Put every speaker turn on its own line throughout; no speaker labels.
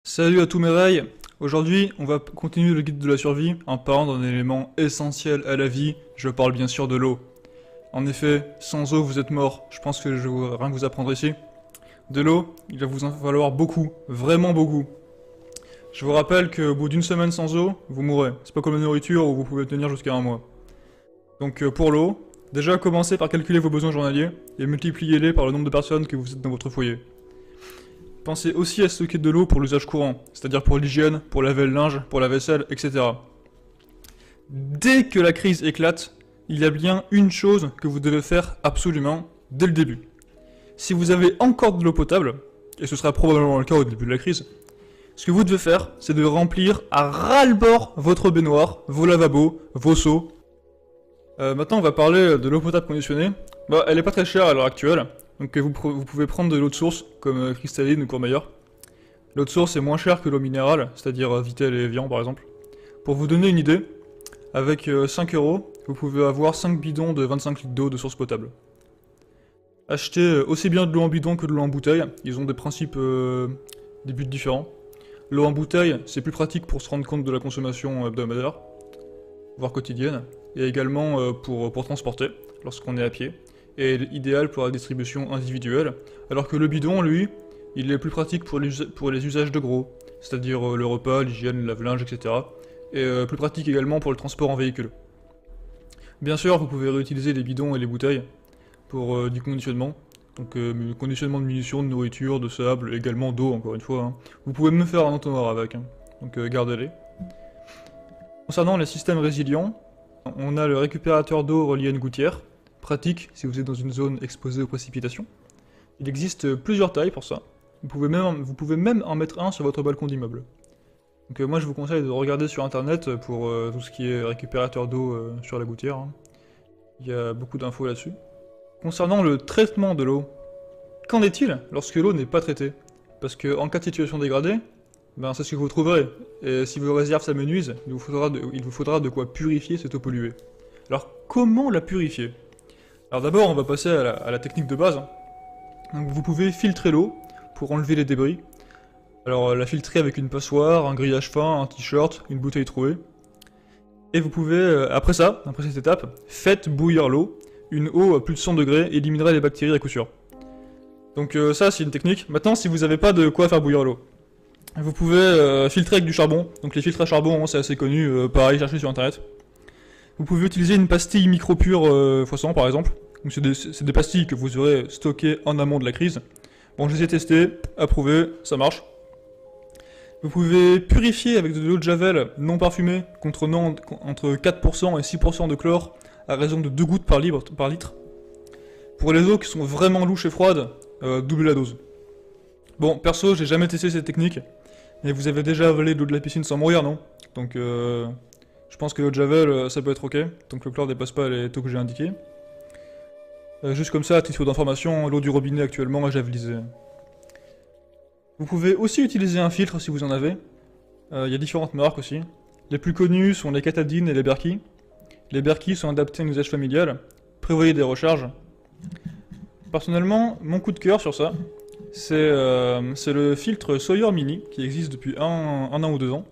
Salut à tous mes rails. Aujourd'hui, on va continuer le guide de la survie en parlant d'un élément essentiel à la vie, je parle bien sûr de l'eau. En effet, sans eau vous êtes mort, je pense que je vais rien vous apprendre ici. De l'eau, il va vous en falloir beaucoup, vraiment beaucoup. Je vous rappelle qu'au bout d'une semaine sans eau, vous mourrez. C'est pas comme la nourriture où vous pouvez tenir jusqu'à un mois. Donc pour l'eau, déjà commencez par calculer vos besoins journaliers et multipliez-les par le nombre de personnes que vous êtes dans votre foyer. Pensez aussi à stocker de l'eau pour l'usage courant, c'est-à-dire pour l'hygiène, pour laver le linge, pour la vaisselle, etc. Dès que la crise éclate, il y a bien une chose que vous devez faire absolument dès le début. Si vous avez encore de l'eau potable, et ce sera probablement le cas au début de la crise, ce que vous devez faire, c'est de remplir à ras-le-bord votre baignoire, vos lavabos, vos seaux. Maintenant, on va parler de l'eau potable conditionnée. Elle est pas très chère à l'heure actuelle, donc vous pouvez prendre de l'eau de source, comme cristalline ou Courmayeur. L'eau de source est moins chère que l'eau minérale, c'est-à-dire Vittel et Evian par exemple. Pour vous donner une idée, avec 5 euros, vous pouvez avoir 5 bidons de 25 litres d'eau de source potable. Achetez aussi bien de l'eau en bidon que de l'eau en bouteille, ils ont des principes, des buts différents. L'eau en bouteille, c'est plus pratique pour se rendre compte de la consommation hebdomadaire, voire quotidienne, et également pour transporter, lorsqu'on est à pied, et idéal pour la distribution individuelle, alors que le bidon, lui, il est plus pratique pour les usages de gros, c'est-à-dire le repas, l'hygiène, le lave-linge, etc. Et plus pratique également pour le transport en véhicule. Bien sûr, vous pouvez réutiliser les bidons et les bouteilles pour du conditionnement, donc conditionnement de munitions, de nourriture, de sable, également d'eau, encore une fois. Hein. Vous pouvez même faire un entonnoir avec, hein. Donc gardez-les. Concernant les systèmes résilients, on a le récupérateur d'eau relié à une gouttière, pratique si vous êtes dans une zone exposée aux précipitations. Il existe plusieurs tailles pour ça. Vous pouvez même en mettre un sur votre balcon d'immeuble. Donc moi je vous conseille de regarder sur internet pour tout ce qui est récupérateur d'eau sur la gouttière. Hein. Il y a beaucoup d'infos là-dessus. Concernant le traitement de l'eau, qu'en est-il lorsque l'eau n'est pas traitée? Parce que en cas de situation dégradée, c'est ce que vous trouverez. Et si vos réserves s'amenuisent, il vous faudra de quoi purifier cette eau polluée. Alors comment la purifier? Alors d'abord on va passer à la technique de base. Donc vous pouvez filtrer l'eau pour enlever les débris. Alors la filtrer avec une passoire, un grillage fin, un t-shirt, une bouteille trouée. Et vous pouvez, après cette étape, faites bouillir l'eau. Une eau à plus de 100 degrés éliminera les bactéries à coup sûr. Donc ça c'est une technique. Maintenant si vous n'avez pas de quoi faire bouillir l'eau, vous pouvez filtrer avec du charbon. Donc les filtres à charbon, hein, c'est assez connu, pareil, cherchez sur internet. Vous pouvez utiliser une pastille micro-pure x100 par exemple. C'est des pastilles que vous aurez stockées en amont de la crise. Bon, je les ai testées, approuvé, ça marche. Vous pouvez purifier avec de l'eau de javel non parfumée, contenant entre 4% et 6% de chlore, à raison de 2 gouttes par litre. Pour les eaux qui sont vraiment louches et froides, doublez la dose. Bon, perso, j'ai jamais testé cette technique, mais vous avez déjà avalé de l'eau de la piscine sans mourir, non? Donc, je pense que l'eau de javel, ça peut être ok, tant que le chlore dépasse pas les taux que j'ai indiqués. Juste comme ça, à titre d'information, l'eau du robinet actuellement est javelisée. Vous pouvez aussi utiliser un filtre si vous en avez. Il y a différentes marques aussi. Les plus connues sont les Katadyn et les Berkey. Les Berkey sont adaptés à un usage familial. Prévoyez des recharges. Personnellement, mon coup de cœur sur ça, c'est le filtre Sawyer Mini qui existe depuis un an ou 2 ans.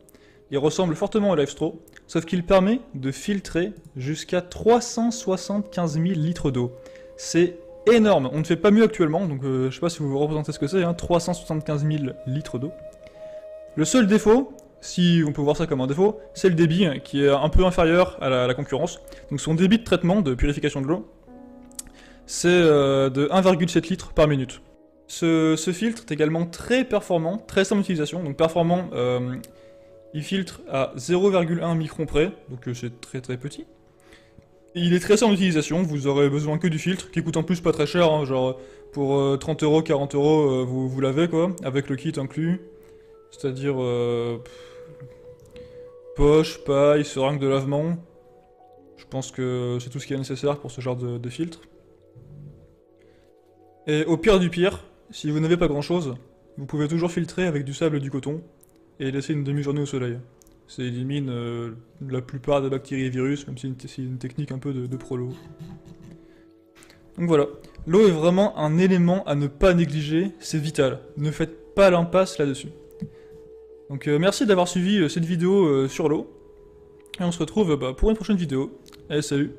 Il ressemble fortement à l'Lifestraw, sauf qu'il permet de filtrer jusqu'à 375 000 litres d'eau. C'est énorme, on ne fait pas mieux actuellement, donc je sais pas si vous vous représentez ce que c'est, hein, 375 000 litres d'eau. Le seul défaut, si on peut voir ça comme un défaut, c'est le débit qui est un peu inférieur à la concurrence. Donc son débit de traitement, de purification de l'eau, c'est de 1,7 litres par minute. Ce filtre est également très performant, très simple d'utilisation, donc performant, il filtre à 0,1 micron près, donc c'est très très petit. Il est très simple d'utilisation, vous aurez besoin que du filtre, qui coûte en plus pas très cher, hein, genre pour 30 euros, 40 euros, vous l'avez quoi, avec le kit inclus. C'est-à-dire poche, paille, seringue de lavement. Je pense que c'est tout ce qui est nécessaire pour ce genre de filtre. Et au pire du pire, si vous n'avez pas grand chose, vous pouvez toujours filtrer avec du sable et du coton, et laisser une demi-journée au soleil. Ça élimine la plupart des bactéries et virus, même si c'est une technique un peu de prolo. Donc voilà, l'eau est vraiment un élément à ne pas négliger, c'est vital. Ne faites pas l'impasse là-dessus. Donc merci d'avoir suivi cette vidéo sur l'eau. Et on se retrouve pour une prochaine vidéo. Allez, salut!